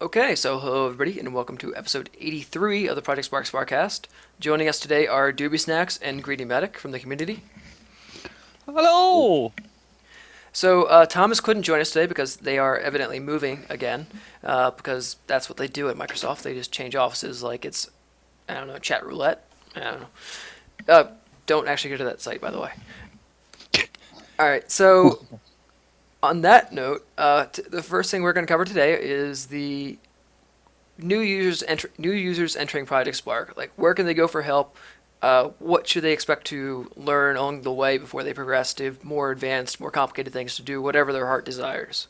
Okay, so hello everybody, and welcome to episode 83 of the Project Spark SparkCast. Joining us today are Doobie Snacks and GreedyMedic from the community. Hello! So Thomas couldn't join us today because they are evidently moving again, because that's what they do at Microsoft. They just change offices like it's, I don't know, chat roulette. I don't know. Don't actually go to that site, by the way. All right, so on that note, the first thing we're going to cover today is the new users entering Project Spark. Like, where can they go for help? What should they expect to learn along the way before they progress to more advanced, more complicated things to do whatever their heart desires?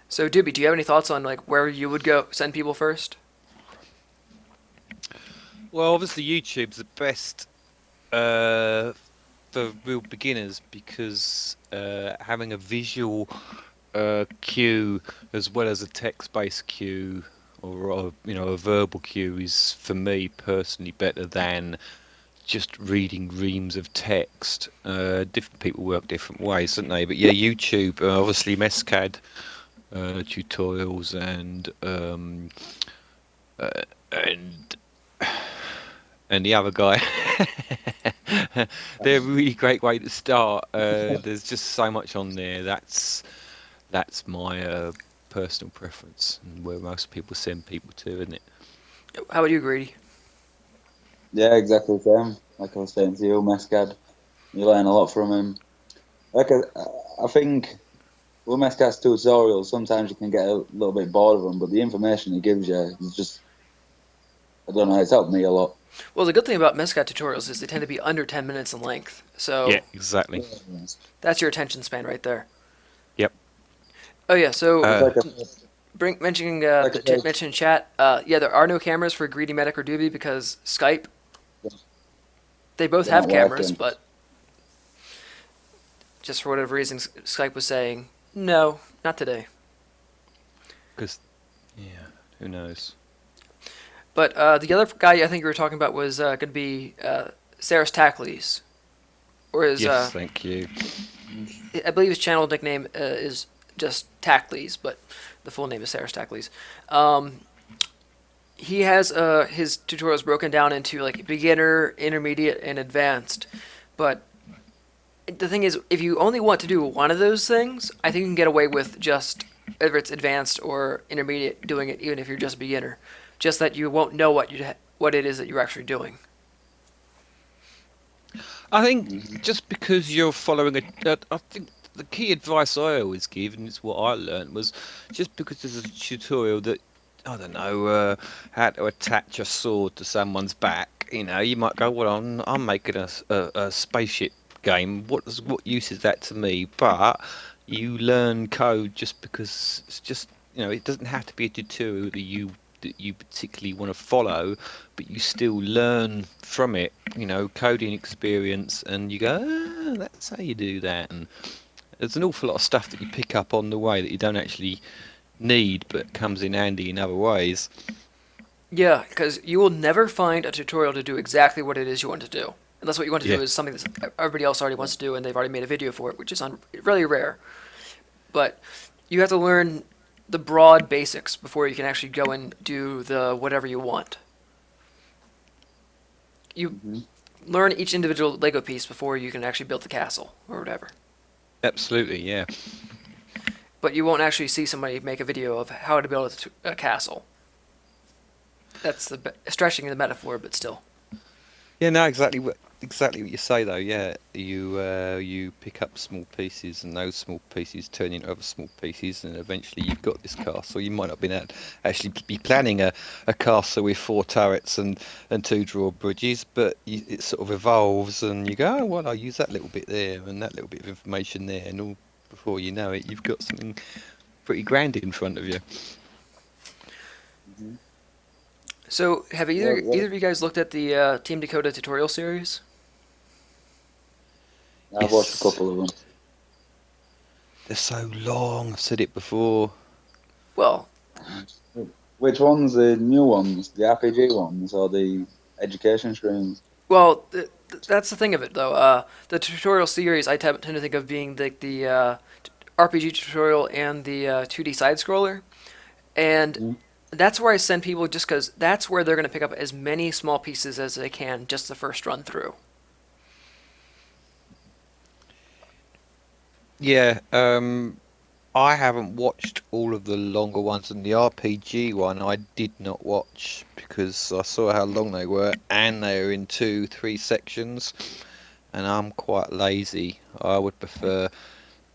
So, Doobie, do you have any thoughts on like where you would go send people first? Well, obviously YouTube's the best uh, for real beginners because having a visual cue as well as a text-based cue or a verbal cue is for me personally better than just reading reams of text. Different people work different ways, don't they? But yeah, YouTube, obviously Mescad tutorials uh, and and the other guy. They're a really great way to start. There's just so much on there. That's my personal preference and where most people send people to, isn't it? How about you, Greedy? Yeah, exactly the same. Like I was saying to you, Mescad, you learn a lot from him. I think with Mescad's tutorials, sometimes you can get a little bit bored of them, but the information he gives you is just, I don't know, it's helped me a lot. Well, the good thing about Mescat tutorials is they tend to be under 10 minutes in length. Yeah, So exactly. Yeah. that's your attention span right there. Yep. Oh yeah, so It's Uh, like a, mentioning like a, mention in chat. Yeah, there are no cameras for Greedy Medic or Doobie because Skype. They both they're have not cameras, working. but just for whatever reason, Skype was saying no, not today. because yeah, who knows? But the other guy I think you were talking about was going to be Saris Tackley's, or his Yes, thank you. I believe his channel nickname is just Tackley's, but the full name is Saris Tackley's. Um, he has his tutorials broken down into like beginner, intermediate, and advanced. But the thing is, if you only want to do one of those things, I think you can get away with just whether it's advanced or intermediate doing it, even if you're just a beginner. Just that you won't know what it is that you're actually doing. I think Mhm. just because you're following I think the key advice I always give, and it's what I learned, was just because there's a tutorial that I don't know how to attach a sword to someone's back. You might go, well, I'm making a spaceship game. What use is that to me? But you learn code just because it's just it doesn't have to be a tutorial that you particularly want to follow, but you still learn from it. Coding experience, and you go, that's how you do that. And there's an awful lot of stuff that you pick up on the way that you don't actually need, but comes in handy in other ways. Yeah, because you will never find a tutorial to do exactly what it is you want to do. Unless what you want to Yeah, do is something that everybody else already wants to do and they've already made a video for it, which is really rare. But you have to learn the broad basics before you can actually go and do the whatever you want. You Mhm. learn each individual Lego piece before you can actually build the castle or whatever. absolutely. Yeah. But you won't actually see somebody make a video of how to build a castle. That's stretching the metaphor, but still. Yeah, no, exactly what you say though. Yeah, you pick up small pieces, and those small pieces turn into other small pieces, and eventually you've got this castle. You might not be actually be planning a castle with four turrets and two drawbridges, but it sort of evolves, and you go, oh, well, I'll use that little bit there and that little bit of information there, and all before you know it, you've got something pretty grand in front of you. Mhm. So, have Well, either well, of you guys looked at the Team Dakota tutorial series? I've watched a Yes, couple of them. they're so long. I've said it before. Well, Which ones? The new ones, the RPG ones, or the education streams? well, that's the thing of it, though. The tutorial series I tend to think of being the RPG tutorial and the 2D side scroller. And that's where I send people just because that's where they're going to pick up as many small pieces as they can just the first run through. Yeah, I haven't watched all of the longer ones, and the RPG one I did not watch because I saw how long they were, and they were in 2, 3 sections, and I'm quite lazy. I would prefer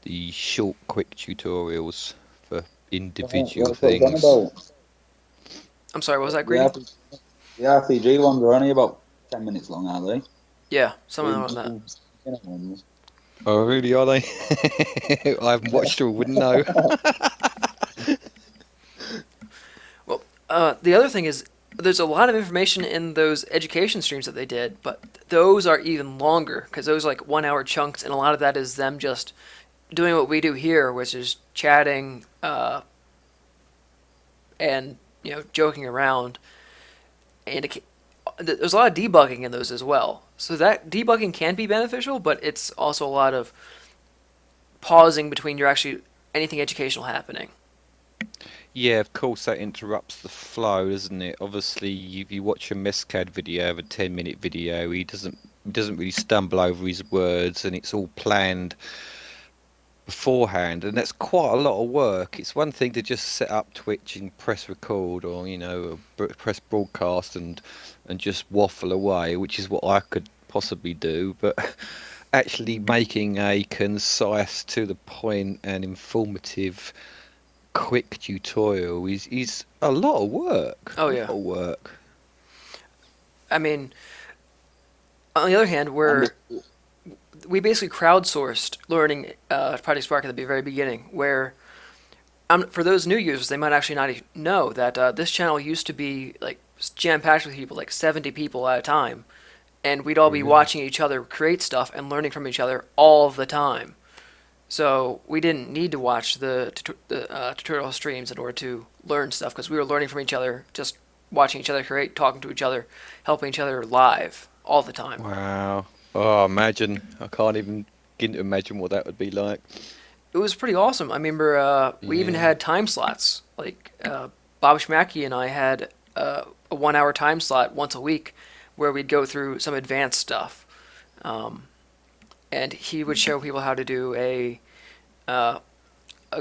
the short, quick tutorials for individual That's what it's on things. about. I'm sorry, what was that, The, Greedy? the RPG ones are only about 10 minutes long, aren't they? Yeah, some of them on that. Ones. Oh, really, are they? I haven't watched or wouldn't know. Well, the other thing is there's a lot of information in those education streams that they did, but those are even longer because those are like 1 hour chunks, and a lot of that is them just doing what we do here, which is chatting and joking around. And there's a lot of debugging in those as well. So that debugging can be beneficial, but it's also a lot of pausing between your actually anything educational happening. Yeah, of course that interrupts the flow, doesn't it? Obviously, if you watch a Mescad video of a 10-minute video, he doesn't really stumble over his words, and it's all planned beforehand, and that's quite a lot of work. It's one thing to just set up Twitch and press record, or press broadcast and just waffle away, which is what I could possibly do, but actually making a concise, to the point and informative quick tutorial is a lot of work. Oh, yeah. A lot of work. I mean, on the other hand, we basically crowdsourced learning Project Spark at the very beginning, where for those new users, they might actually not even know that this channel used to be like jam-packed with people, like 70 people at a time, and we'd all be watching each other create stuff and learning from each other all the time. So we didn't need to watch the tutorial streams in order to learn stuff because we were learning from each other, just watching each other create, talking to each other, helping each other live all the time. Wow. Oh, imagine. I can't even begin to imagine what that would be like. It was pretty awesome. I remember we even had time slots. Like Bob Schmacky and I had a 1 hour time slot once a week where we'd go through some advanced stuff. And he would show people how to do a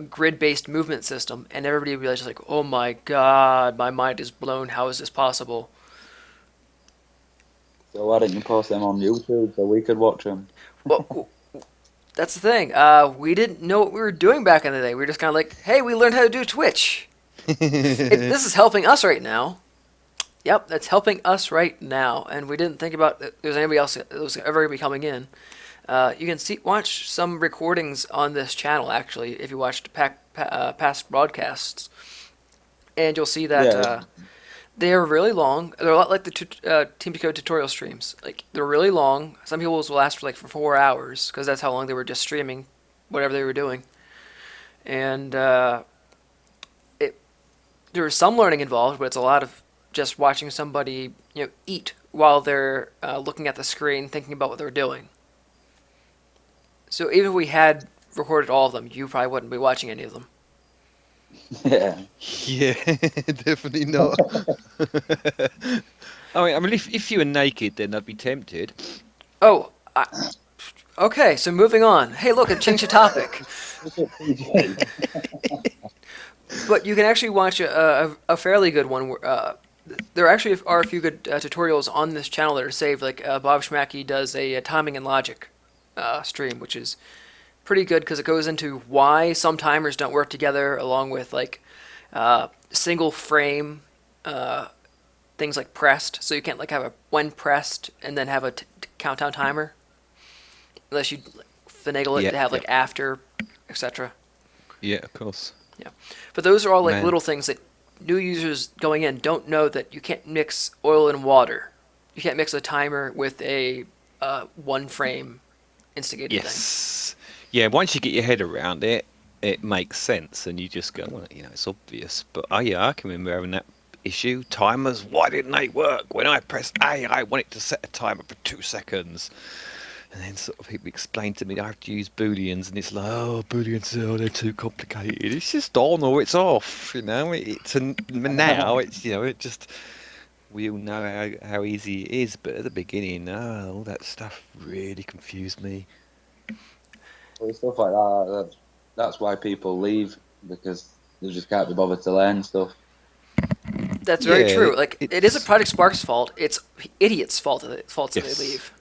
grid-based movement system, and everybody would be just like, "Oh my God, my mind is blown. How is this possible?" So why didn't you post them on YouTube so we could watch them? Well, that's the thing. We didn't know what we were doing back in the day. We were just kind of like, "Hey, we learned how to do Twitch. This is helping us right now." Yep, that's helping us right now, and we didn't think about if there's anybody else that was ever going to be coming in. You can watch some recordings on this channel, actually, if you watched past broadcasts. And you'll see that they're really long. They're a lot like the Team to Code tutorial streams. Like, they're really long. Some people will last for 4 hours, because that's how long they were just streaming whatever they were doing. And there is some learning involved, but it's a lot of just watching somebody eat while they're looking at the screen, thinking about what they're doing. So even if we had recorded all of them, you probably wouldn't be watching any of them. Yeah. Yeah, definitely not. I mean, if you were naked, then I'd be tempted. Oh, okay. So moving on. Hey, look, it changed the topic. But you can actually watch a fairly good one. There actually are a few good tutorials on this channel that are saved. Like Bob Schmacky does a timing and logic stream, which is pretty good because it goes into why some timers don't work together, along with like single frame things like pressed. So you can't like have a when pressed and then have a countdown timer, unless you finagle it to have like after, etc. Yeah, of course. Yeah, but those are all like little things that new users going in don't know, that you can't mix oil and water. You can't mix a timer with a one frame instigated thing. Yeah, once you get your head around it, it makes sense, and you just go, well, it's obvious. But I can remember having that issue. Timers, why didn't they work? When I pressed A, I wanted to set a timer for 2 seconds. And then sort of people explain to me I have to use booleans, and it's like, oh, booleans, oh, they're too complicated. It's just on or it's off, you know. Now it's, you know, it just, we all know how easy it is, but at the beginning, all that stuff really confused me. Well, stuff like that's why people leave, because they just can't be bothered to learn stuff. That's very Yeah, true. Like, it isn't Project Spark's fault. It's idiots' fault that Yes. they leave.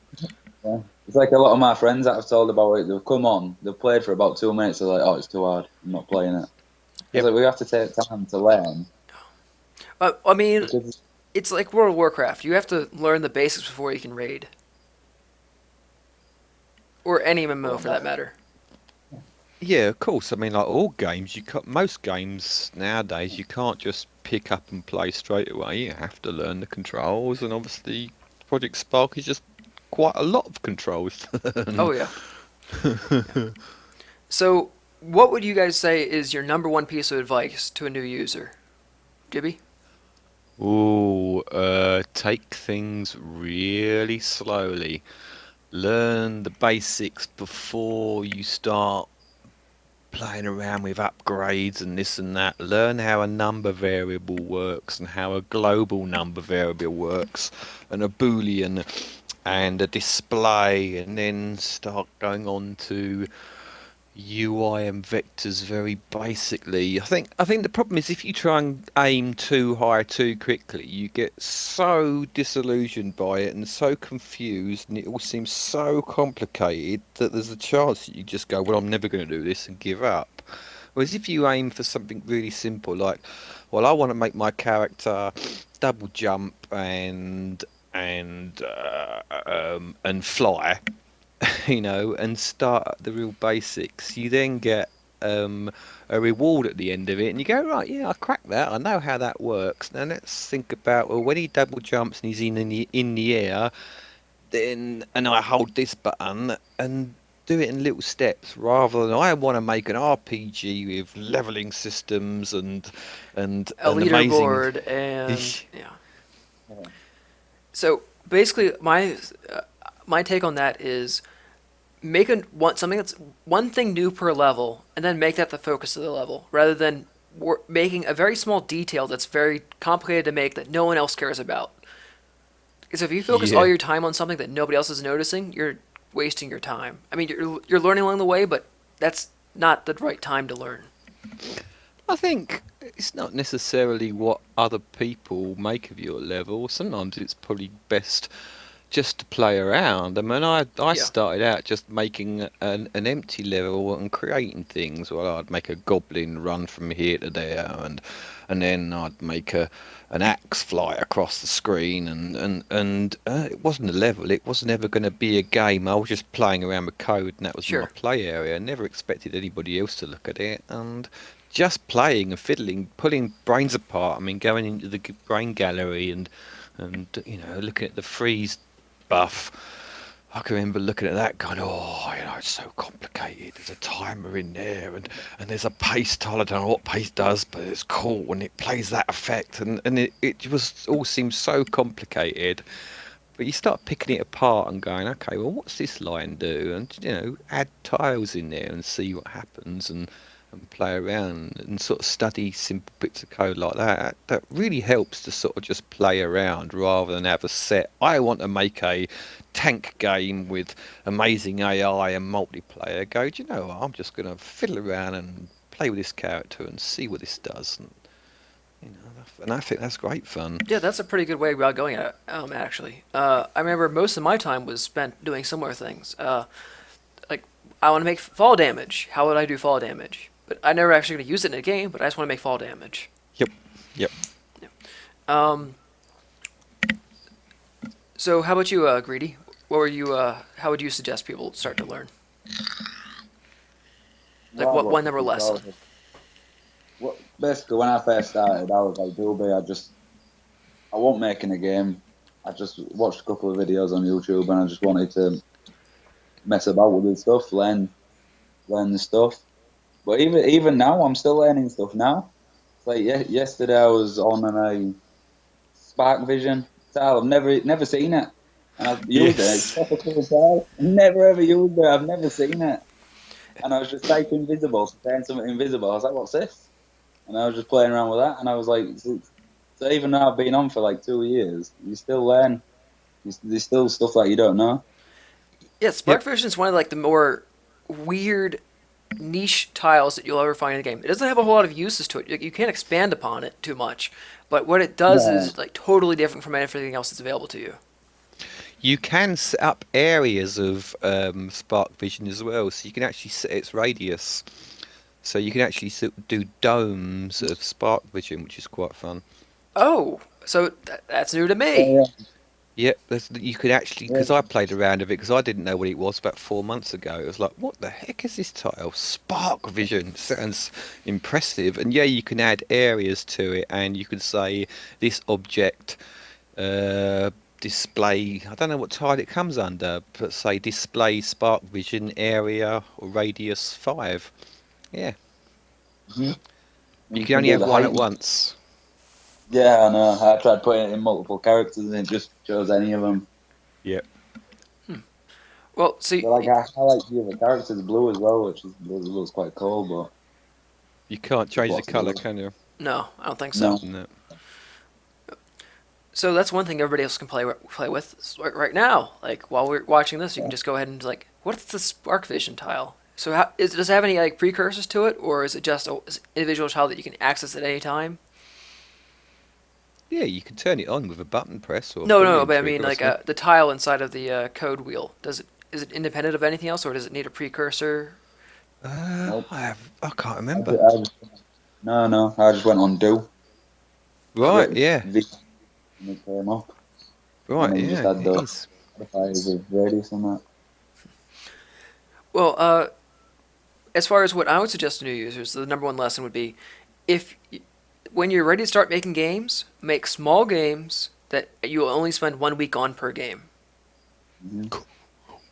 Yeah. It's like a lot of my friends that I've told about it, they've come on, they've played for about 2 minutes, they're like, oh, it's too hard, I'm not playing it. Yep. It's like, we have to take time to learn. I mean, Because, it's like World of Warcraft. You have to learn the basics before you can raid. Or any MMO for that matter. Yeah, of course. I mean, like all games, most games nowadays, you can't just pick up and play straight away. You have to learn the controls, and obviously, Project Spark is just quite a lot of controls to learn. Oh, yeah. Yeah. So, what would you guys say is your number one piece of advice to a new user? Jibby? Ooh, take things really slowly. Learn the basics before you start playing around with upgrades and this and that. Learn how a number variable works and how a global number variable works and a boolean and a display, and then start going on to UI and vectors very basically. I think the problem is if you try and aim too high too quickly, you get so disillusioned by it and so confused, and it all seems so complicated that there's a chance that you just go, well, I'm never going to do this, and give up. Whereas if you aim for something really simple, like, well, I want to make my character double jump and fly, you know, and start at the real basics, you then get a reward at the end of it, and you go, right, yeah, I cracked that. I know how that works. Now let's think about, well, when he double jumps and he's in the air, then and I hold this button and do it in little steps, rather than I want to make an RPG with leveling systems and A an amazing. leaderboard and... yeah. So, basically, my take on that is make something that's one thing new per level, and then make that the focus of the level, rather than making a very small detail that's very complicated to make that no one else cares about. Because if you focus all your time on something that nobody else is noticing, you're wasting your time. I mean, you're learning along the way, but that's not the right time to learn. I think it's not necessarily what other people make of your level. Sometimes it's probably best just to play around. I mean, I started out just making an empty level and creating things. Well, I'd make a goblin run from here to there, and then I'd make an axe fly across the screen, and it wasn't a level. It wasn't ever going to be a game. I was just playing around with code, and that was my play area. I never expected anybody else to look at it, and just playing and fiddling, pulling brains apart. I mean, going into the brain gallery and you know, looking at the freeze buff. I can remember looking at that going, oh, you know, it's so complicated. There's a timer in there, and there's a paste tile. I don't know what paste does, but it's cool when it plays that effect, and it was all seems so complicated. But you start picking it apart and going, okay, well, what's this line do? And, you know, add tiles in there and see what happens, and play around and sort of study simple bits of code like that. That really helps to sort of just play around rather than have a set. I want to make a tank game with amazing AI and multiplayer. Go, do you know what? I'm just going to fiddle around and play with this character and see what this does. And, you know, and I think that's great fun. Yeah, that's a pretty good way about going at it, actually. I remember most of my time was spent doing similar things. Like, I want to make fall damage. How would I do fall damage? But I never actually going to use it in a game, but I just want to make fall damage. Yep. Yeah. So how about you, Greedy? What were you? How would you suggest people start to learn? Like what number lesson? Basically, when I first started, I was like, Doobie, I wasn't making a game. I just watched a couple of videos on YouTube, and I just wanted to mess about with the stuff, learn the stuff. But even now, I'm still learning stuff now. It's like yesterday I was on a Spark Vision tile. I've never seen it. And I've used it. It's proper cool style. Never ever used it. I've never seen it. And I was just typing invisible, saying something invisible. I was like, what's this? And I was just playing around with that. And I was like, so even though I've been on for like 2 years, you still learn. There's still stuff that you don't know. Yeah, Spark Vision is one of like the more weird niche tiles that you'll ever find in a game. It doesn't have a whole lot of uses to it. You can't expand upon it too much. But what it does is like totally different from everything else that's available to you. You can set up areas of Spark Vision as well, so you can actually set its radius. So you can actually do domes of Spark Vision, which is quite fun. Oh, so that's new to me. Yeah. Yep, you could actually, because I played around with it, because I didn't know what it was about 4 months ago. It was like, what the heck is this tile? Spark Vision sounds impressive. And yeah, you can add areas to it, and you can say this object display, I don't know what tile it comes under, but say display Spark Vision area or radius 5. Yeah. Mm-hmm. You can only have one at once. Yeah, I know. I tried putting it in multiple characters and it just shows any of them. Yep. Well, see, But like, I like the other characters blue as well, which looks quite cool, but... You can't change the colour, can you? No, I don't think so. No. So that's one thing everybody else can play with right now. Like while we're watching this, you can just go ahead and like, what's the Spark Vision tile? So does it have any like precursors to it, or is it just an individual tile that you can access at any time? Yeah, you can turn it on with a button press. Or No, but I mean like the tile inside of the code wheel. Is it independent of anything else, or does it need a precursor? Nope. I can't remember. No, I just went on do. Right, yeah. And it came up. Right, and then yeah. just had It the is. modifiers with radius and that. Well, as far as what I would suggest to new users, the number one lesson would be, when you're ready to start making games, make small games that you will only spend 1 week on per game. Mm-hmm.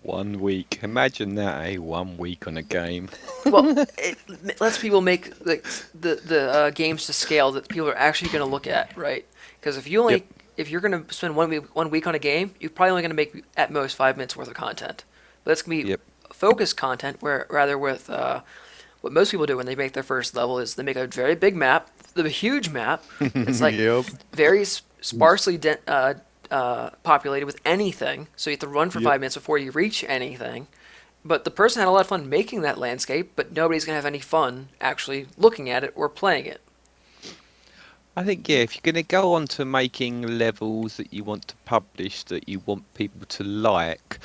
1 week. Imagine that, 1 week on a game. Well, it lets people make like the games to scale that people are actually going to look at, right? Because if you're going to spend 1 week on a game, you're probably only going to make at most 5 minutes worth of content. But that's going to be focused content, where rather with what most people do when they make their first level is they make a very big map, the huge map. It's like very sparsely populated with anything, so you have to run for 5 minutes before you reach anything. But the person had a lot of fun making that landscape, but nobody's going to have any fun actually looking at it or playing it. I think, if you're going to go on to making levels that you want to publish, that you want people to like,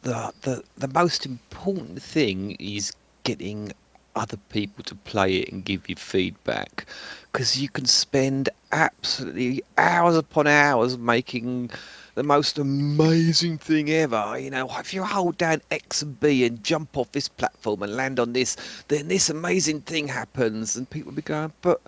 the most important thing is getting other people to play it and give you feedback, because you can spend absolutely hours upon hours making the most amazing thing ever. If you hold down X and B and jump off this platform and land on this, then this amazing thing happens, and people will be going, but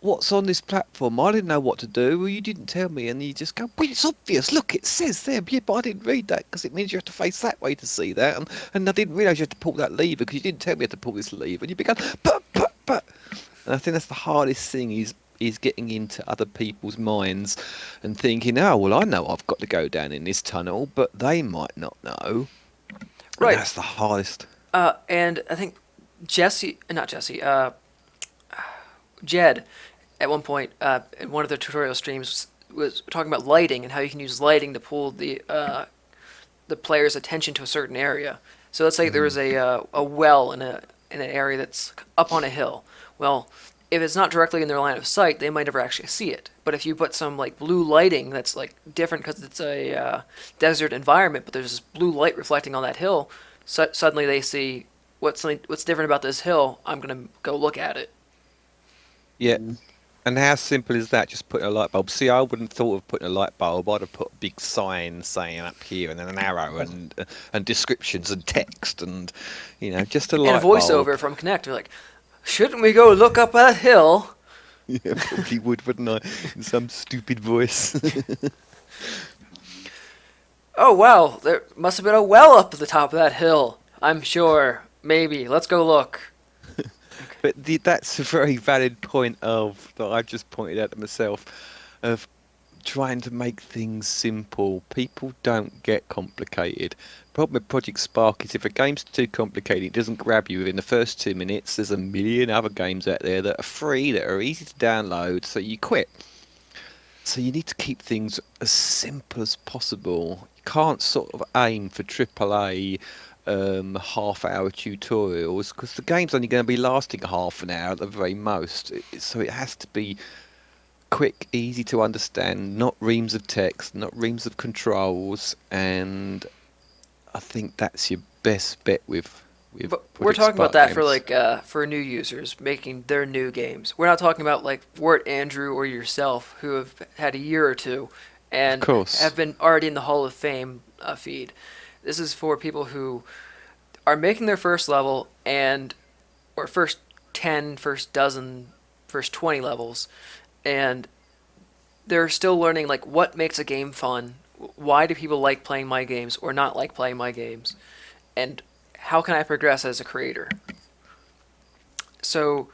what's on this platform? I didn't know what to do. Well, you didn't tell me. And you just go, well, it's obvious. Look, it says there. Yeah, but I didn't read that because it means you have to face that way to see that. And I didn't realise you had to pull that lever because you didn't tell me you had to pull this lever. And you become, but. And I think that's the hardest thing is getting into other people's minds and thinking, oh, well, I know I've got to go down in this tunnel, but they might not know. Right. And that's the hardest. And I think Jed, at one point in one of their tutorial streams, was talking about lighting and how you can use lighting to pull the player's attention to a certain area. So let's say there was a well in an area that's up on a hill. Well, if it's not directly in their line of sight, they might never actually see it. But if you put some like blue lighting that's like different because it's a desert environment, but there's this blue light reflecting on that hill, suddenly they see what's different about this hill. I'm gonna go look at it. Yeah. And how simple is that? Just putting a light bulb. See, I wouldn't have thought of putting a light bulb. I'd have put a big sign saying up here, and then an arrow, and descriptions and text, and just a light bulb. And a voiceover from Connect. You're like, shouldn't we go look up that hill? Yeah, probably would, wouldn't I? In some stupid voice. Oh wow, there must have been a well up at the top of that hill. I'm sure. Maybe. Let's go look. But that's a very valid point that I've just pointed out to myself, of trying to make things simple. People don't get complicated. Problem with Project Spark is if a game's too complicated, it doesn't grab you within the first 2 minutes. There's a million other games out there that are free, that are easy to download, so you quit. So you need to keep things as simple as possible. You can't sort of aim for AAA half-hour tutorials because the game's only going to be lasting half an hour at the very most. So it has to be quick, easy to understand, not reams of text, not reams of controls, and I think that's your best bet with But we're Project talking about Spark that for games. for new users making their new games. We're not talking about like Wart, Andrew, or yourself who have had a year or two Of and course. have been already in the Hall of Fame feed. This is for people who are making their first level and or first 10, first dozen, first 20 levels, and they're still learning like what makes a game fun. Why do people like playing my games or not like playing my games? And how can I progress as a creator? So,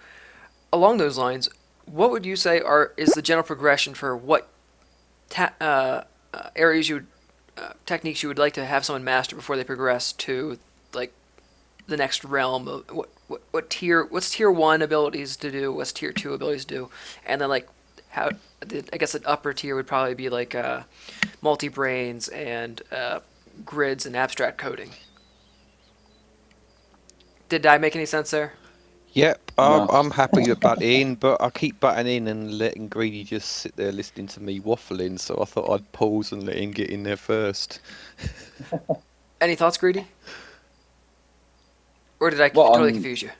along those lines, what would you say is the general progression for what areas techniques you would like to have someone master before they progress to like the next realm of what's tier one abilities to do, what's tier two abilities to do, and then like how I guess an upper tier would probably be like multi brains and grids and abstract coding. Did I make any sense there? Yep, No. I'm happy to butt in, but I keep butting in and letting Greedy just sit there listening to me waffling, so I thought I'd pause and let him get in there first. Any thoughts, Greedy? Or did I Well, totally confuse you?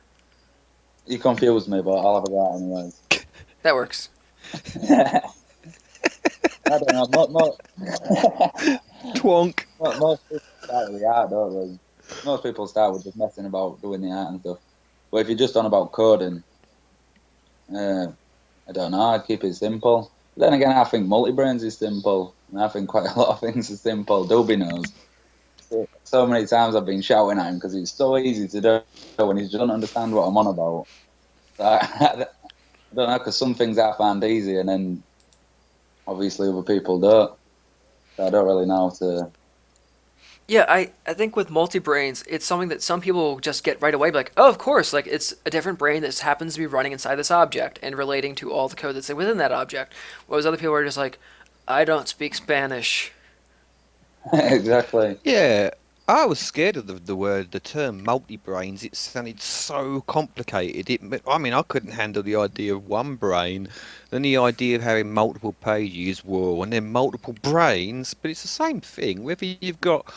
you confused me, but I'll have a go anyways. That works. I don't know. Twonk! Most people start with the art, don't they? Most people start with just messing about doing the art and stuff. But if you're just on about coding, I don't know. I'd keep it simple. But then again, I think multi-brains is simple, and I think quite a lot of things are simple. Doobie knows. So many times I've been shouting at him because it's so easy to do when he doesn't understand what I'm on about. So I don't know, because some things I find easy, and then obviously other people don't. So I don't really know how to. Yeah, I think with multi-brains, it's something that some people just get right away, like, oh, of course, like it's a different brain that happens to be running inside this object and relating to all the code that's within that object. Whereas other people are just like, I don't speak Spanish. Exactly. Yeah, I was scared of the term multi-brains. It sounded so complicated. I mean, I couldn't handle the idea of one brain, then the idea of having multiple pages, whoa, and then multiple brains. But it's the same thing, whether you've got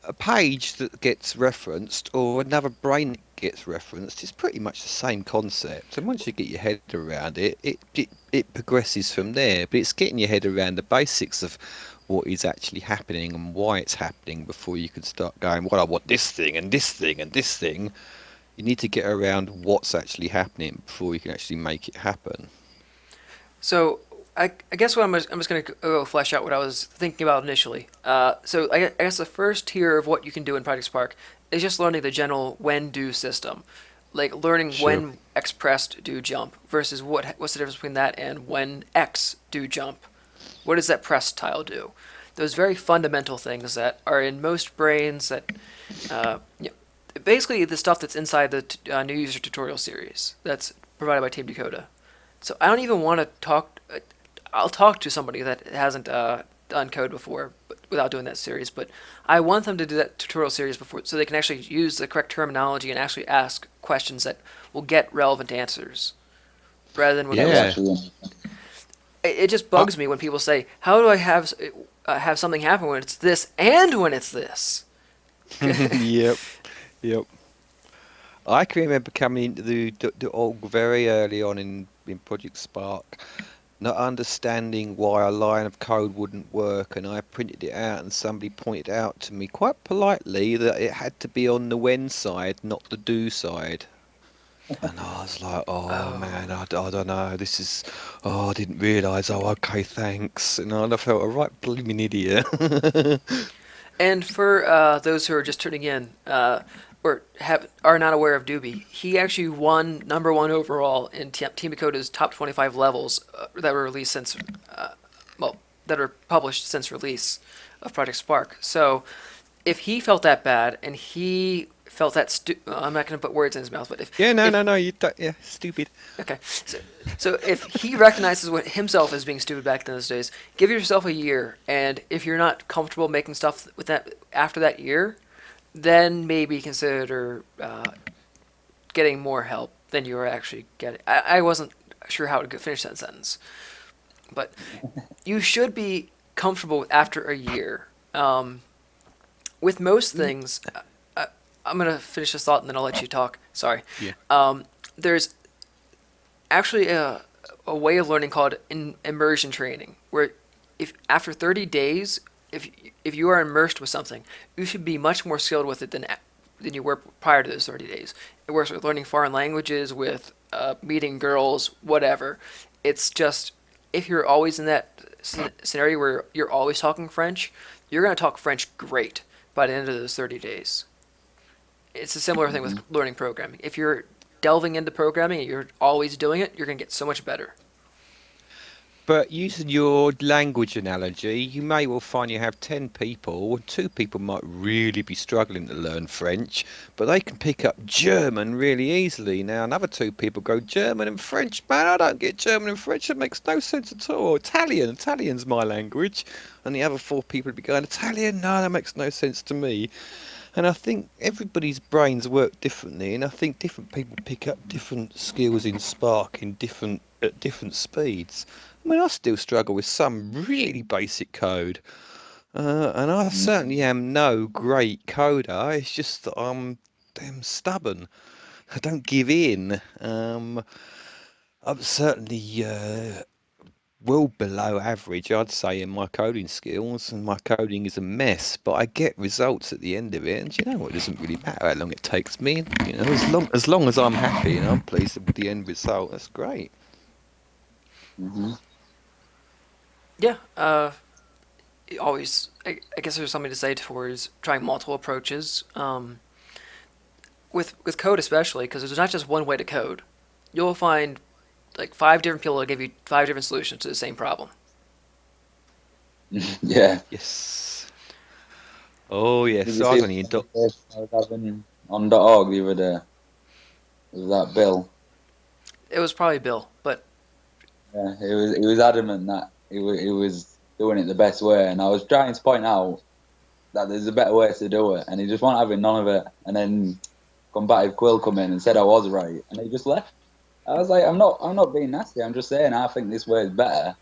a page that gets referenced or another brain that gets referenced. It's pretty much the same concept. And once you get your head around it, it progresses from there. But it's getting your head around the basics of what is actually happening and why it's happening before you can start going, well, I want this thing and this thing and this thing. You need to get around what's actually happening before you can actually make it happen. So I guess I'm just going to go flesh out what I was thinking about initially. So I guess the first tier of what you can do in Project Spark is just learning the general when-do system. Like learning Sure. when X pressed do jump versus what's the difference between that and when X do jump. What does that press tile do? Those very fundamental things that are in most brains that, basically the stuff that's inside the new user tutorial series that's provided by Team Dakota. So I don't even want to talk. I'll talk to somebody that hasn't done code before without doing that series, but I want them to do that tutorial series before so they can actually use the correct terminology and actually ask questions that will get relevant answers rather than when Yeah, people Yeah. actually. it just I, bugs me when people say, "How do I have something happen when it's this and when it's this?" yep, yep. I can remember coming into the org very early on in Project Spark, not understanding why a line of code wouldn't work, and I printed it out, and somebody pointed out to me quite politely that it had to be on the when side, not the do side. And I was like, oh Oh. man, I don't know, this is, oh, I didn't realise, oh, okay, thanks. And I felt a right blooming idiot. And for those who are just tuning in, or are not aware of Doobie, he actually won number one overall in Team Dakota's top 25 levels that were released since, well, that are published since release of Project Spark. So if he felt that bad and he felt that I'm not going to put words in his mouth, but Yeah, if no, you don't. Yeah, stupid. okay, so if he recognizes what himself as being stupid back in those days, give yourself a year, and if you're not comfortable making stuff with that after that year, then maybe consider getting more help than you were actually getting. I wasn't sure how to finish that sentence, but you should be comfortable after a year. With most things, I'm gonna finish this thought and then I'll let you talk. Sorry. Yeah. There's actually a way of learning called immersion training, where if after 30 days, if you are immersed with something, you should be much more skilled with it than you were prior to those 30 days. It works with learning foreign languages, with meeting girls, whatever. It's just if you're always in that scenario where you're always talking French, you're going to talk French great by the end of those 30 days. It's a similar thing with learning programming. If you're delving into programming and you're always doing it, you're going to get so much better. But using your language analogy, you may well find you have 10 people, and 2 people might really be struggling to learn French, but they can pick up German really easily. Now, another 2 people go, German and French, man, I don't get German and French, it makes no sense at all. Italian's my language. And the other 4 people would be going, Italian, no, that makes no sense to me. And I think everybody's brains work differently, and I think different people pick up different skills in Spark at different speeds. I mean, I still struggle with some really basic code, and I certainly am no great coder. It's just that I'm damn stubborn. I don't give in. I'm certainly well below average, I'd say, in my coding skills, and my coding is a mess, but I get results at the end of it, and you know what, it doesn't really matter how long it takes me, you know, as long as I'm happy and I'm pleased with the end result, that's great. Yeah, always. I guess there's something to say towards trying multiple approaches. With code especially, because there's not just one way to code. You'll find like 5 different people that give you 5 different solutions to the same problem. Yeah. Yes. Oh Did yes, you I was see only in the conversation I was having on .org the other day? Was that Bill? It was probably Bill, but Yeah, he was adamant that he was doing it the best way, and I was trying to point out that there's a better way to do it, and he just wasn't having none of it. And then combative Quill come in and said I was right, and he just left. I was like, I'm not being nasty. I'm just saying I think this way is better,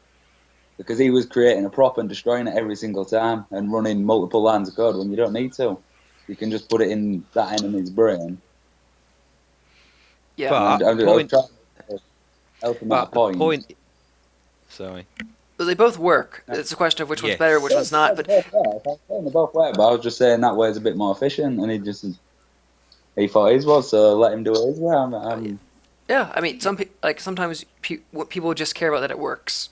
because he was creating a prop and destroying it every single time and running multiple lines of code when you don't need to. You can just put it in that enemy's brain. yeah. But I was trying to help him at a but the point, sorry. But they both work. It's a question of which one's Yes. better, which one's not. But I'm saying they're both right, but I was just saying that way is a bit more efficient, and he thought his was, so let him do it his way. yeah, I mean, sometimes people just care about that it works.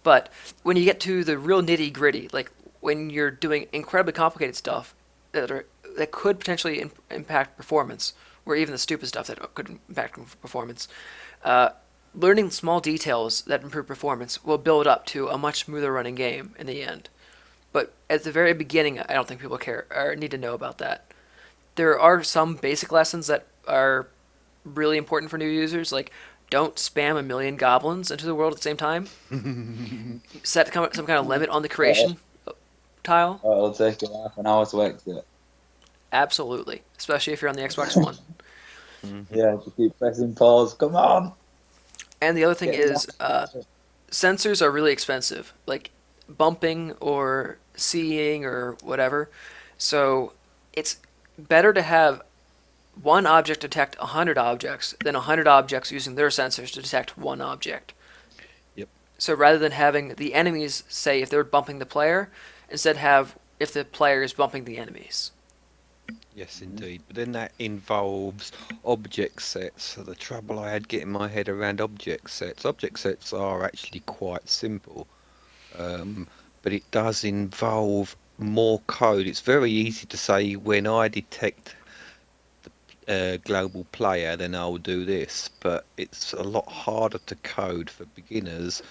But when you get to the real nitty gritty, like when you're doing incredibly complicated stuff that could potentially impact performance, or even the stupid stuff that could impact performance, learning small details that improve performance will build up to a much smoother running game in the end. But at the very beginning, I don't think people care or need to know about that. There are some basic lessons that are really important for new users, like don't spam a million goblins into the world at the same time. Set some kind of limit on the creation tile. It'll take you half an hour to exit. Absolutely, especially if you're on the Xbox One. Yeah, to keep pressing pause. Come on. And the other thing is, sensors are really expensive, like bumping or seeing or whatever. So it's better to have one object detect 100 objects than 100 objects using their sensors to detect one object. Yep. So rather than having the enemies say if they're bumping the player, instead have if the player is bumping the enemies. Yes, indeed. But then that involves object sets. So the trouble I had getting my head around object sets are actually quite simple, but it does involve more code. It's very easy to say when I detect the global player, then I'll do this, but it's a lot harder to code for beginners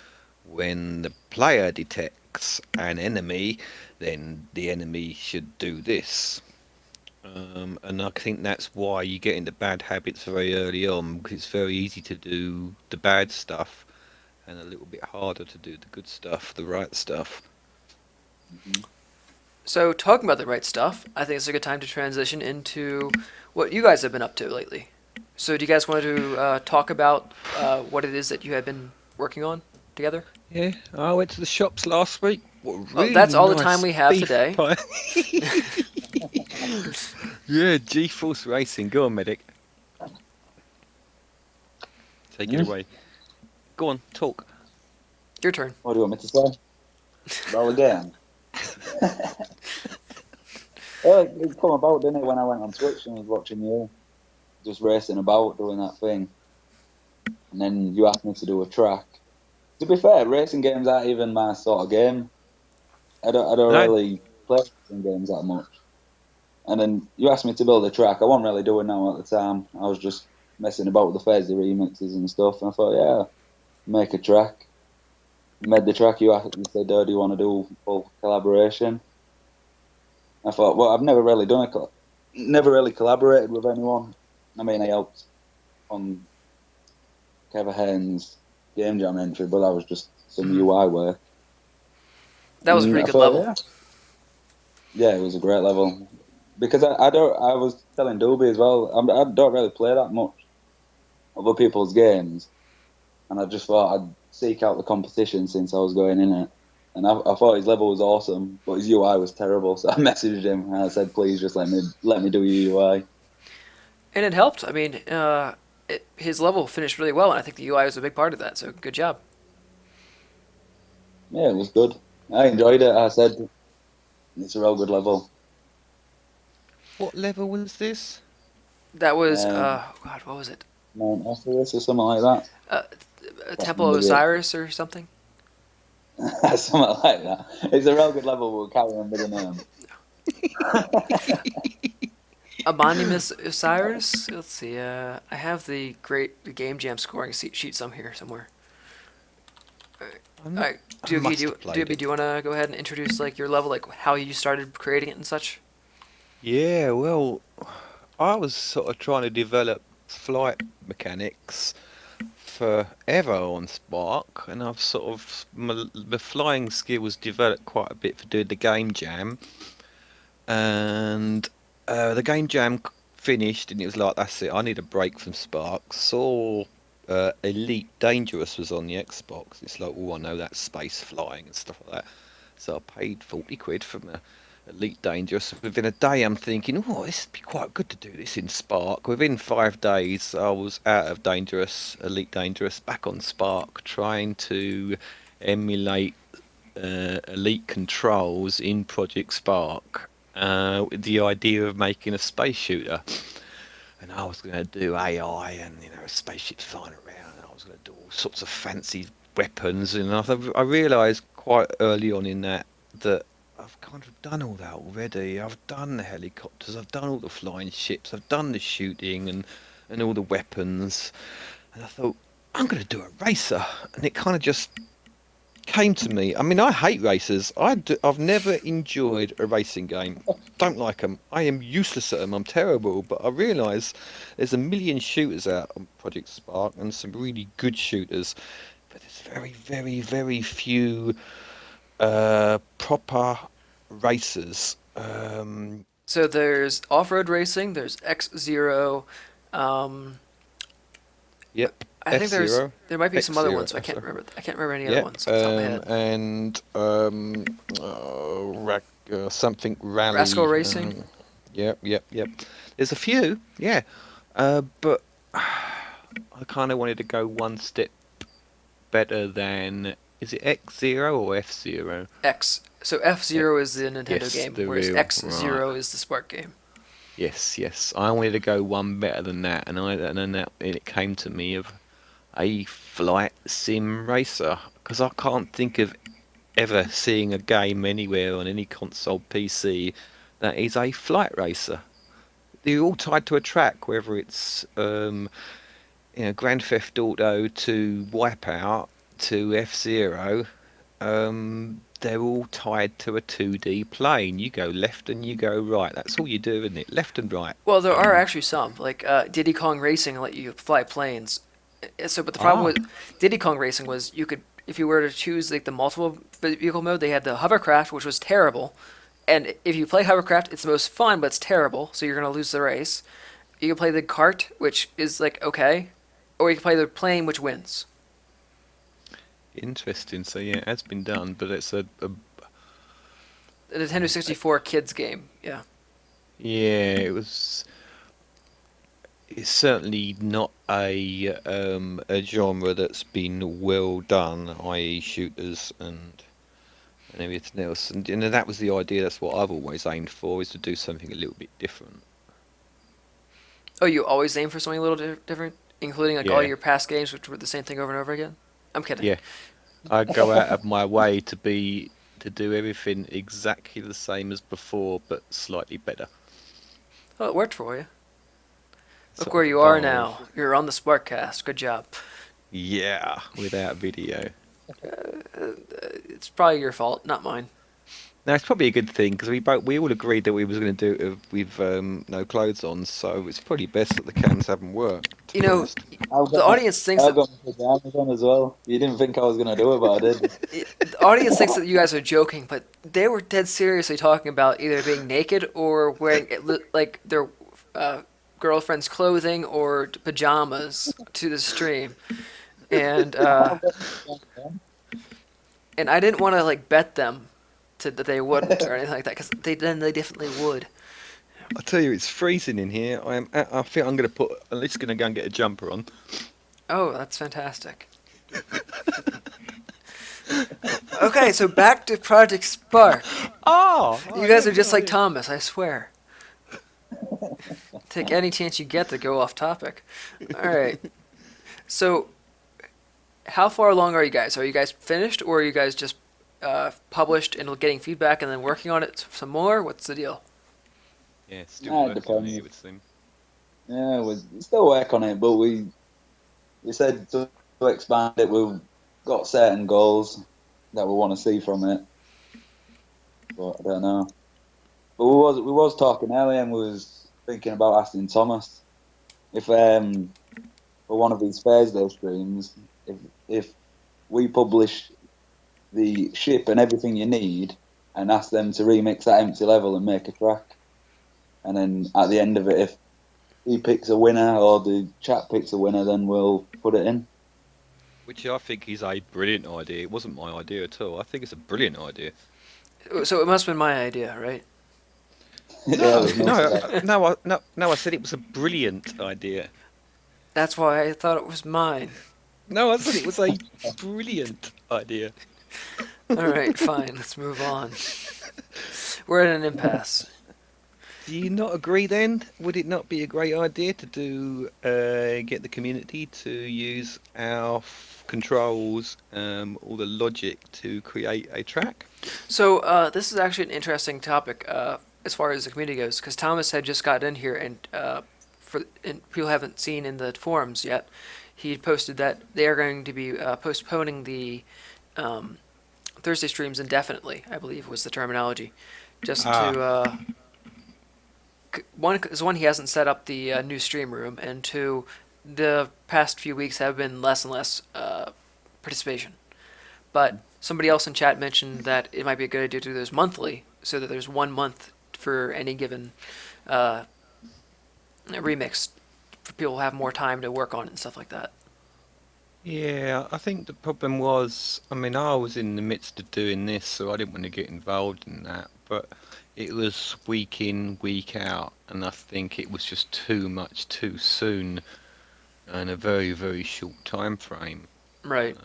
when the player detects attacks an enemy, then the enemy should do this. And I think that's why you get into bad habits very early on, because it's very easy to do the bad stuff and a little bit harder to do the good stuff, the right stuff. So, talking about the right stuff, I think it's a good time to transition into what you guys have been up to lately. So, do you guys want to talk about what it is that you have been working on together? Yeah, I went to the shops last week. What a Oh, really that's all the nice time we have beef today. pie. Yeah, G-Force Racing. Go on, Medic. Take it away. Go on, talk. Your turn. What do you want me to say? Roll again. Well, it come about, didn't it, when I went on Twitch and was watching you just racing about doing that thing, and then you asked me to do a track. To be fair, racing games aren't even my sort of game. I don't No. really play racing games that much. And then you asked me to build a track. I wasn't really doing that at the time. I was just messing about with the Fezzy remixes and stuff. And I thought, yeah, make a track. Made the track. You said, "Oh, do you want to do full collaboration?" I thought, well, I've never really done never really collaborated with anyone. I mean, I helped on Kevin Haynes' Game Jam entry, but that was just some UI work. That was a pretty good level. Yeah, it was a great level. Because I was telling Doobie as well, I don't really play that much other people's games. And I just thought I'd seek out the competition since I was going in it. And I thought his level was awesome, but his UI was terrible. So I messaged him and I said, please just let me do your UI. And it helped. I mean, his level finished really well, and I think the UI was a big part of that, so good job. Yeah, it was good. I enjoyed it. I said, it's a real good level. What level was this? That was, God, what was it? Mount Osiris or something like Temple of Osiris or something? that. Something like that. It's a real good level, we'll carry on with the name. Abonimus Osiris? Let's see, I have the Game Jam scoring sheet somewhere. Alright, Doogie, do you want to go ahead and introduce like your level, like how you started creating it and such? Yeah, well, I was sort of trying to develop flight mechanics forever on Spark, and I've sort of my flying skills developed quite a bit for doing the Game Jam, and the Game Jam finished, and it was like, that's it, I need a break from Spark. Saw Elite Dangerous was on the Xbox. It's like, oh, I know that's space flying and stuff like that. So I paid 40 quid for my Elite Dangerous. Within a day, I'm thinking, oh, this would be quite good to do this in Spark. Within 5 days, I was out of Dangerous, Elite Dangerous, back on Spark, trying to emulate Elite controls in Project Spark, with the idea of making a space shooter. And I was going to do AI and, spaceships flying around, and I was going to do all sorts of fancy weapons. And I realised quite early on in that I've kind of done all that already. I've done the helicopters, I've done all the flying ships, I've done the shooting and all the weapons. And I thought, I'm going to do a racer. And it kind of just came to me. I mean, I hate racers. I've never enjoyed a racing game. Don't like them. I am useless at them. I'm terrible. But I realise there's a million shooters out on Project Spark and some really good shooters. But there's very, very, very few proper racers. So there's off-road racing, there's X-Zero, Yep. I think there might be some other F-Zero, ones, but I can't remember. I can't remember any Yep. other ones off the top of my head. And something rally. Rascal Racing. Yep. There's a few, yeah. But I kind of wanted to go one step better than. Is it X-Zero or F-Zero? X. So F-Zero is the Nintendo Yes, game, the whereas real- X-Zero right. is the Spark game. Yes. I wanted to go one better than that, and then it came to me of a flight sim racer, because I can't think of ever seeing a game anywhere on any console PC that is a flight racer. They're all tied to a track, whether it's Grand Theft Auto to Wipeout to F-Zero. they're all tied to a 2D plane. You go left and you go right. That's all you do, isn't it? Left and right. Well, there are actually some, like Diddy Kong Racing let you fly planes. So, but the problem Ah. with Diddy Kong Racing was you could, if you were to choose like the multiple vehicle mode, they had the hovercraft, which was terrible. And if you play hovercraft, it's the most fun, but it's terrible, so you're gonna lose the race. You can play the kart, which is like okay, or you can play the plane, which wins. Interesting. So yeah, it has been done, but it's a The Nintendo 64 kids game, yeah. yeah. It's certainly not a genre that's been well done, i.e. shooters and everything else. And you know that was the idea. That's what I've always aimed for, is to do something a little bit different. Oh, you always aim for something a little different, including like all Yeah, your past games, which were the same thing over and over again. I'm kidding. yeah. I go out of my way to do everything exactly the same as before, but slightly better. Oh, it worked for you. Look Sort where of you are evolve. now. You're on the SparkCast. Good job. Yeah, without video. It's probably your fault, not mine. Now it's probably a good thing because we all agreed that we was going to do it with no clothes on, so it's probably best that the cams haven't worked. To You be know, honest. I've the got my, audience thinks I've that got my pajamas on as well. You didn't think I was going to do it, but I did. the audience thinks that you guys are joking, but they were dead seriously talking about either being naked or wearing like their girlfriend's clothing or pajamas to the stream, and and I didn't want to like bet them that they wouldn't or anything like that because they definitely would. I tell you, it's freezing in here. I think I'm going to I'm just going to go and get a jumper on. Oh, that's fantastic. Okay, so back to Project Spark. Oh, You guys are just like Thomas, I swear. Take any chance you get to go off topic. All right. So, how far along are you guys? Are you guys finished, or are you guys just published and getting feedback and then working on it some more? What's the deal? Yeah, still Nah, it working on it, depends. it would seem. Yeah, we still work on it, but we said to expand it. We've got certain goals that we want to see from it, but I don't know. But we was talking earlier, and we was thinking about asking Thomas if for one of these Thursday streams, if we publish the ship and everything you need, and ask them to remix that empty level and make a track, and then at the end of it, if he picks a winner or the chat picks a winner, then we'll put it in. Which I think is a brilliant idea. It wasn't my idea at all. I think it's a brilliant idea. So it must have been my idea, right? Yeah, No, there's no doubt. no, I said it was a brilliant idea. That's why I thought it was mine. No, I said it was a brilliant idea. All right, fine. Let's move on. We're at an impasse. Do you not agree then? Would it not be a great idea to get the community to use our controls, all the logic to create a track? So this is actually an interesting topic as far as the community goes, because Thomas had just got in here, and and people haven't seen in the forums yet. He posted that they are going to be postponing the Thursday streams indefinitely, I believe was the terminology, just to one, he hasn't set up the new stream room, and two, the past few weeks have been less and less participation. But somebody else in chat mentioned that it might be a good idea to do those monthly, so that there's 1 month for any given remix, for people to have more time to work on it and stuff like that. Yeah, I think the problem was, I mean, I was in the midst of doing this, so I didn't want to get involved in that, but it was week in, week out, and I think it was just too much too soon in a very, very short time frame. Right.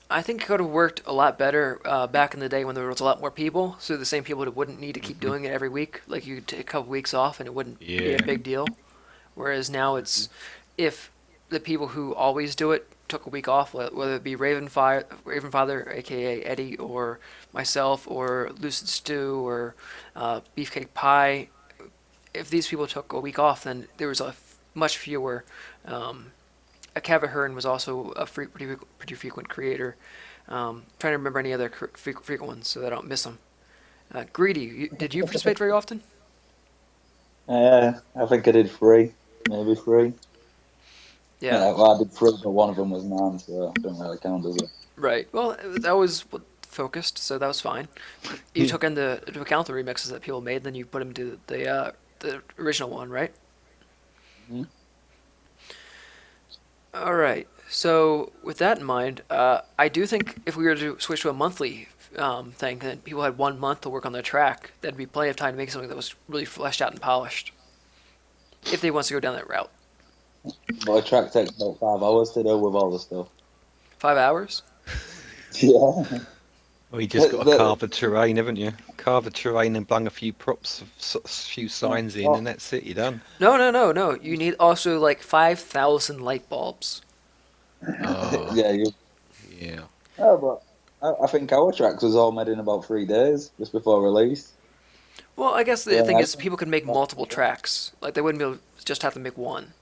I think it could have worked a lot better back in the day when there was a lot more people, so the same people wouldn't need to keep doing it every week. Like, you could take a couple weeks off and it wouldn't be a Yeah. big deal. Whereas now it's, if the people who always do it took a week off, whether it be Ravenfather, aka Eddie, or myself, or Lucid Stew, or Beefcake Pie, if these people took a week off, then there was much fewer. Kevin Hearn was also a pretty frequent creator. Trying to remember any other frequent ones so that I don't miss them. Greedy, did you participate very often? I think I did 3, maybe 3. Yeah. Well, I did 3, but one of them was 9, so it don't really count, does it? Right. Well, that was focused, so that was fine. You took into account the remixes that people made, then you put them to the original one, right? Mm-hmm. All right. So with that in mind, I do think if we were to switch to a monthly thing, then people had 1 month to work on their track, that'd be plenty of time to make something that was really fleshed out and polished. If they want to go down that route. But a track takes about 5 hours to do with all the stuff. 5 hours? Yeah. Well, you just got to carve the terrain, haven't you? Carve the terrain and bung a few props, a few signs in, and that's it. You're done. No. You need also like 5,000 light bulbs. Oh, Yeah. Oh, but I think our tracks was all made in about 3 days, just before release. Well, I guess the thing is people could make multiple tracks. Like they wouldn't be able to just have to make one.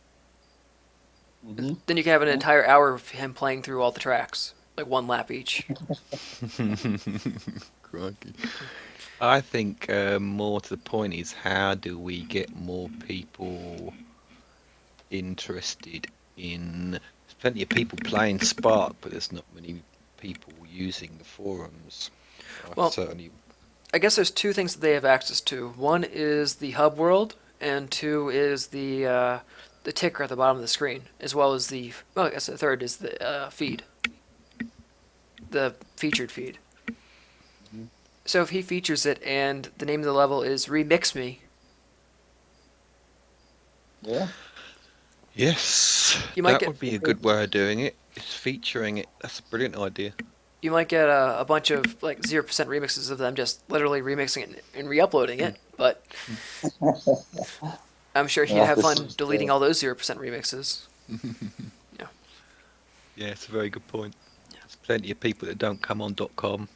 Mm-hmm. Then you could have an entire hour of him playing through all the tracks, like 1 lap each. Crikey. I think more to the point is how do we get more people interested in... There's plenty of people playing Spark, but there's not many people using the forums. Well, certainly... I guess there's 2 things that they have access to. One is the hub world, and 2 is the ticker at the bottom of the screen, as well as I guess the third is the feed, the featured feed. Mm-hmm. So if he features it and the name of the level is Remix Me. Yeah. Yes, that would be a good way of doing it. It's featuring it. That's a brilliant idea. You might get a bunch of like 0% remixes of them just literally remixing it and re-uploading it, but I'm sure he'd have fun deleting all those 0% remixes. Yeah. Yeah, it's a very good point. There's plenty of people that don't come on .com.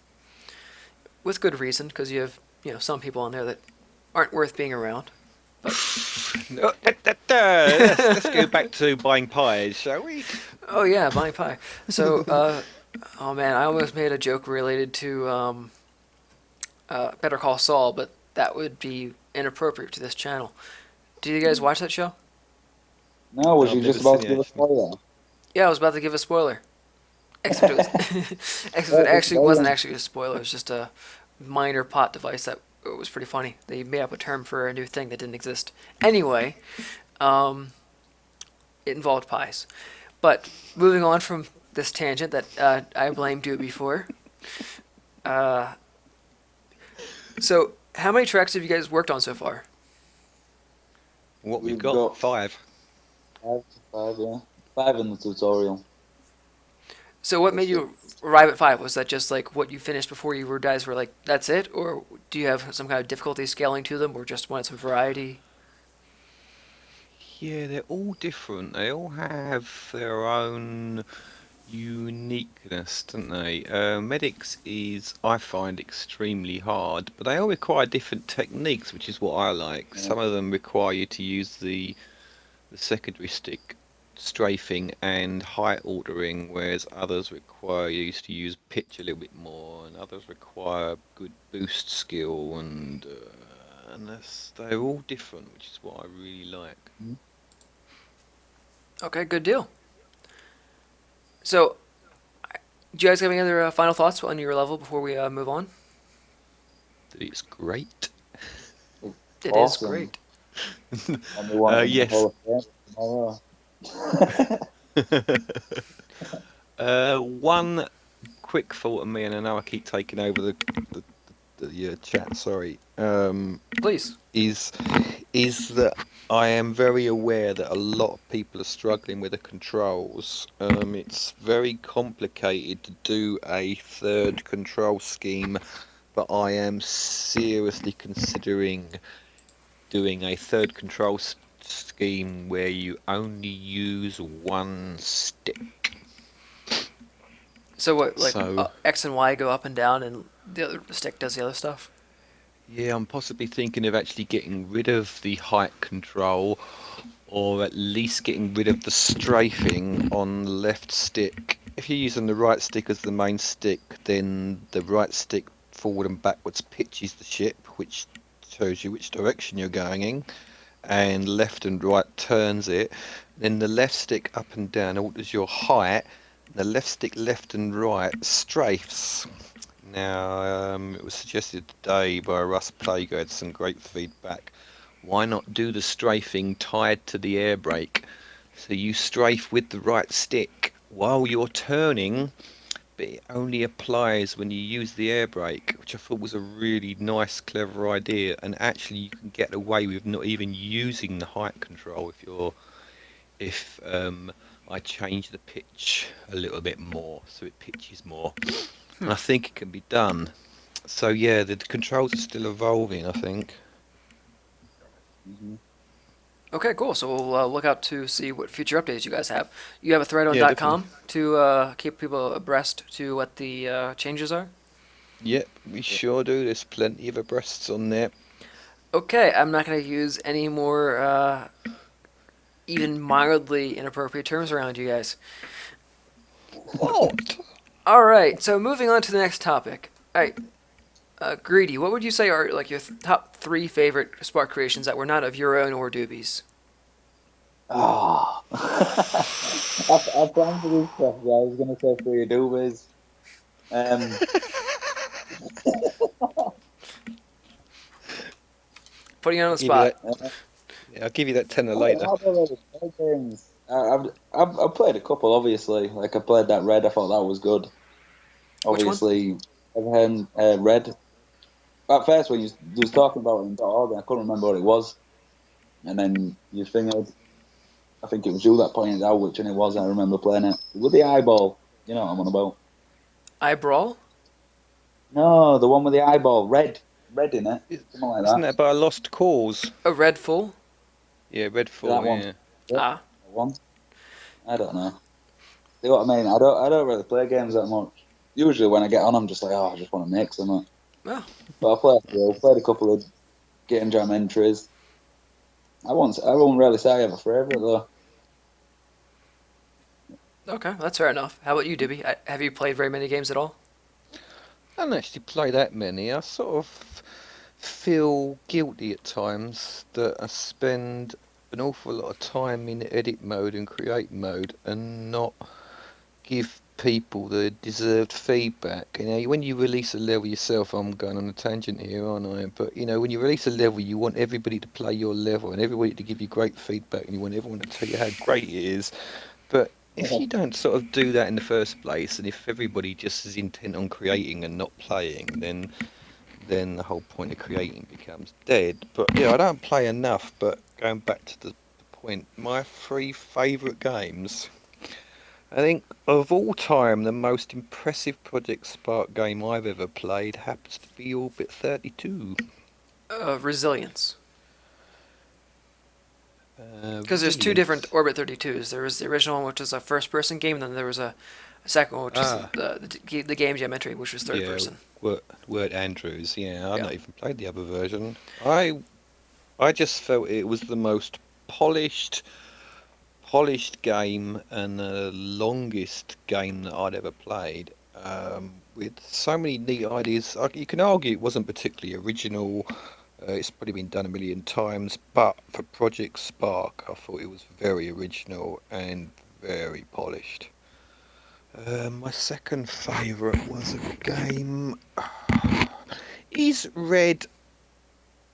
With good reason, because you have some people on there that aren't worth being around. But No, let's go back to buying pies, shall we? oh yeah, buying pie. So oh man, I almost made a joke related to Better Call Saul, but that would be inappropriate to this channel. Did you guys watch that show? No, was you just about to give a spoiler? Yeah, I was about to give a spoiler. Except it actually wasn't actually a spoiler. It was just a minor plot device that was pretty funny. They made up a term for a new thing that didn't exist. Anyway, it involved pies. But moving on from this tangent that I blame Doobie for. So, how many tracks have you guys worked on so far? What we've got? 5. 5, yeah. 5 in the tutorial. So what made you arrive at 5? Was that just like what you finished before you guys were like, that's it? Or do you have some kind of difficulty scaling to them or just wanted some variety? Yeah, they're all different. They all have their own uniqueness, don't they? Medics is, I find, extremely hard, but they all require different techniques, which is what I like. Yeah. Some of them require you to use the secondary stick strafing and height altering, whereas others require you to use pitch a little bit more, and others require good boost skill, and they're all different, which is what I really like. Okay, good deal. So, do you guys have any other final thoughts on your level before we move on? That it's great. It is great. Yes. One quick thought of me, and I know I keep taking over the chat. Sorry. Please. Is that I am very aware that a lot of people are struggling with the controls. It's very complicated to do a third control scheme, but I am seriously considering doing a third control scheme where you only use one stick. So what, like X and Y go up and down and the other stick does the other stuff? Yeah, I'm possibly thinking of actually getting rid of the height control, or at least getting rid of the strafing on the left stick if you're using the right stick as the main stick, then the right stick forward and backwards pitches the ship, which shows you which direction you're going in, and left and right turns it. Then the left stick up and down alters your height. The left stick left and right strafes. Now, it was suggested today by Russ Plague, who had some great feedback. Why not do the strafing tied to the air brake? So you strafe with the right stick while you're turning, but it only applies when you use the air brake, which I thought was a really nice, clever idea. And actually, you can get away with not even using the height control if I change the pitch a little bit more, so it pitches more. And I think it can be done. So yeah, the controls are still evolving, I think. Hmm. Okay, cool. So we'll look out to see what future updates you guys have. You have a thread on Yeah, .com to keep people abreast to what the changes are? Yep, we sure do. There's plenty of abreasts on there. Okay, I'm not going to use any more even mildly inappropriate terms around you guys. What? All right, so moving on to the next topic. All right, Greedy, what would you say are like your top 3 favorite Spark creations that were not of your own or Doobie's? Oh. I planned for this stuff. I was going to say for your doobers. Putting you on the Give you spot. that, yeah, I'll give you that tenner later. I've already played games. I've played a couple, obviously. Like, I played that Red. I thought that was good. Which one? Obviously, Red. At first, when you was talking about it in .org, I couldn't remember what it was. And then you fingered. I think it was you that pointed out which one it was. I remember playing it with the eyeball. You know what I'm on about? Eyebrawl? No, the one with the eyeball, red in it, something like Isn't that. that by a lost cause? A Redfall? Yeah, Redfall, That one. yeah. Yeah. Ah. That one. I don't know. See what I mean? I don't really play games that much. Usually when I get on, I'm just like, oh, I just want to make something. Oh. But I played a couple of game jam entries. I won't really say I have a favourite though. Okay, that's fair enough. How about you, Dibby? Have you played very many games at all? I don't actually play that many. I sort of feel guilty at times that I spend an awful lot of time in edit mode and create mode and not give people the deserved feedback. You know, when you release a level yourself, I'm going on a tangent here, aren't I? But you know, when you release a level, you want everybody to play your level and everybody to give you great feedback, and you want everyone to tell you how great it is. But if you don't sort of do that in the first place, and if everybody just is intent on creating and not playing, then the whole point of creating becomes dead. But yeah, I don't play enough. But going back to the point, my 3 favourite games. I think of all time, the most impressive Project Spark game I've ever played happens to be Orbit 32. Resilience. Because there's 2 different Orbit 32s. There was the original one, which was a first-person game, and then there was a second one, which was the game jam entry, which was third-person. Word Andrews, yeah. I've Yeah. not even played the other version. I just felt it was the most polished game and the longest game that I'd ever played, with so many neat ideas. You can argue it wasn't particularly original. It's probably been done a million times, but for Project Spark, I thought it was very original and very polished. My second favourite was a game. Is Red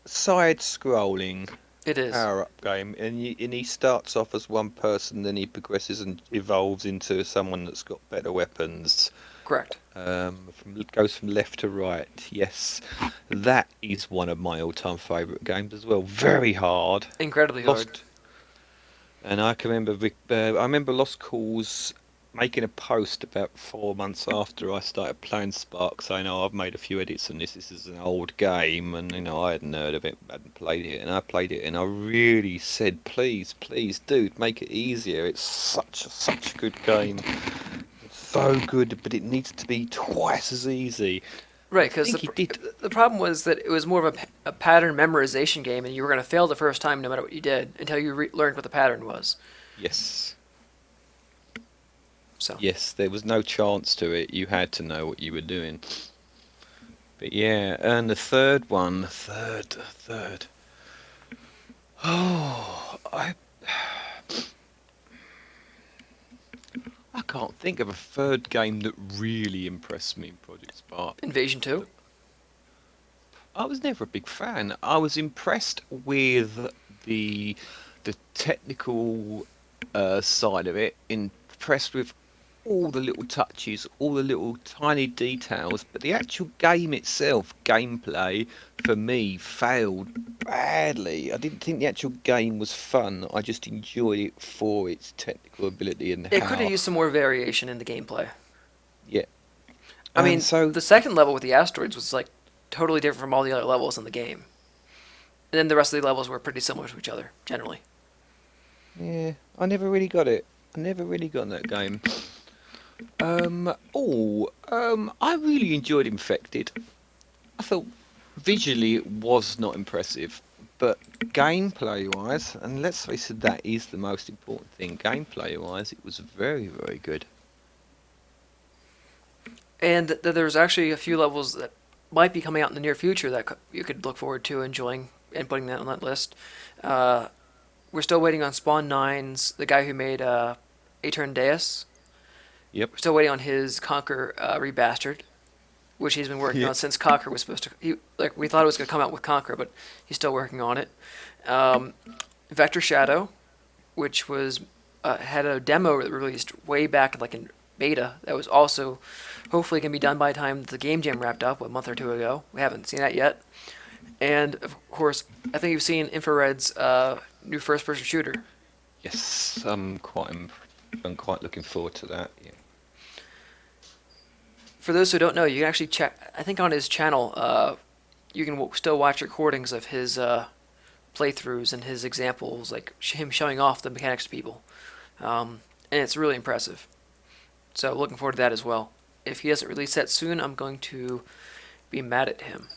side-scrolling It is. power-up game, and he starts off as one person, then he progresses and evolves into someone that's got better weapons. Correct. Goes from left to right. Yes, that is one of my all-time favourite games as well. Very hard. Incredibly hard. And I can remember Lost Cause making a post about 4 months after I started playing Spark, saying, "Oh, I've made a few edits on this. This is an old game," and you know I hadn't heard of it, hadn't played it, and I played it, and I really said, "Please, dude, make it easier. It's such a good game. It's so good, but it needs to be twice as easy." Right, because the problem was that it was more of a pattern memorization game, and you were going to fail the first time no matter what you did until you learned what the pattern was. Yes. So Yes, there was no chance to it. You had to know what you were doing. But yeah, and the third one, third. Oh, I can't think of a third game that really impressed me in Project Spark. Invasion 2. I was never a big fan. I was impressed with the the technical side of it, impressed with all the little touches, all the little tiny details, but the actual game itself, gameplay, for me, failed badly. I didn't think the actual game was fun. I just enjoyed it for its technical ability and It could have how, used some more variation in the gameplay. yeah. I And mean, so, the second level with the asteroids was like totally different from all the other levels in the game. And then the rest of the levels were pretty similar to each other, generally. yeah, I never really got it. I never really got that game. I really enjoyed Infected. I thought visually it was not impressive, but gameplay-wise, and let's face it, that is the most important thing. Gameplay-wise, it was very, very good. And there's actually a few levels that might be coming out in the near future that you could look forward to enjoying and putting that on that list. We're still waiting on Spawn 9's, the guy who made Aetern Deus. Yep. We're still waiting on his Conquer Remastered, which he's been working Yeah. on since Conquer was supposed to. We thought it was going to come out with Conquer, but he's still working on it. Vector Shadow, which was had a demo released way back like in beta that was also hopefully going to be done by the time the game jam wrapped up a month or two ago. We haven't seen that yet. And of course, I think you've seen Infrared's new first-person shooter. Yes, I'm quite looking forward to that. Yeah. For those who don't know, you can actually check. I think on his channel, you can still watch recordings of his playthroughs and his examples, like him showing off the mechanics to people, and it's really impressive. So looking forward to that as well. If he doesn't release that soon, I'm going to be mad at him.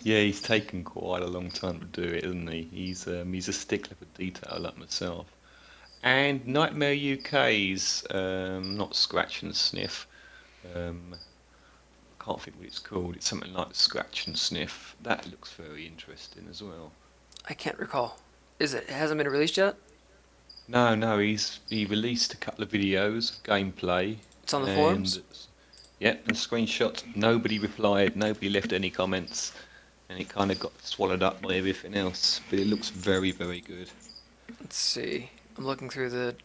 Yeah, he's taken quite a long time to do it, isn't he? He's a stickler for detail like myself. And Nightmare UK's not Scratch and Sniff. I can't think what it's called. It's something like Scratch and Sniff. That looks very interesting as well. I can't recall. It hasn't been released yet? No, he released a couple of videos of gameplay. It's on the forums? Yep, and screenshots. Nobody replied, nobody left any comments, and it kind of got swallowed up by everything else. But it looks very, very good. Let's see. I'm looking through the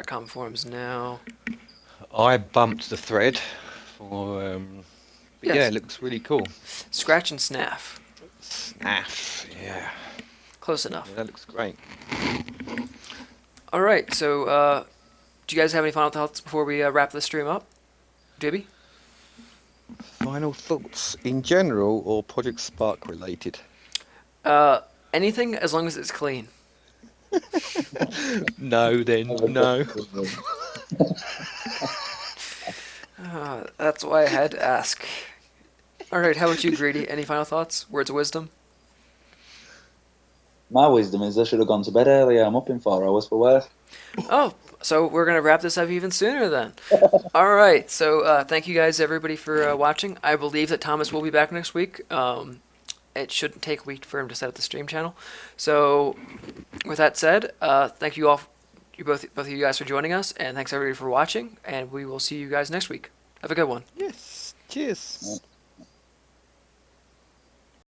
.com forums now. I bumped the thread for, but Yes. yeah, it looks really cool. Scratch and Snaff. Snaff, yeah. Close enough. Yeah, that looks great. All right, so do you guys have any final thoughts before we wrap this stream up? Doobie? Final thoughts in general or Project Spark related? Anything as long as it's clean. No, then no. That's why I had to ask. All right, how about you, Greedy? Any final thoughts? Words of wisdom? My wisdom is I should have gone to bed earlier. I'm up in 4 hours for work. Oh, so we're going to wrap this up even sooner then. All right, so thank you guys, everybody, for watching. I believe that Thomas will be back next week. It shouldn't take a week for him to set up the stream channel. So with that said, thank you all, both of you guys for joining us, and thanks everybody for watching, and we will see you guys next week. Have a good one. Yes, cheers. Right.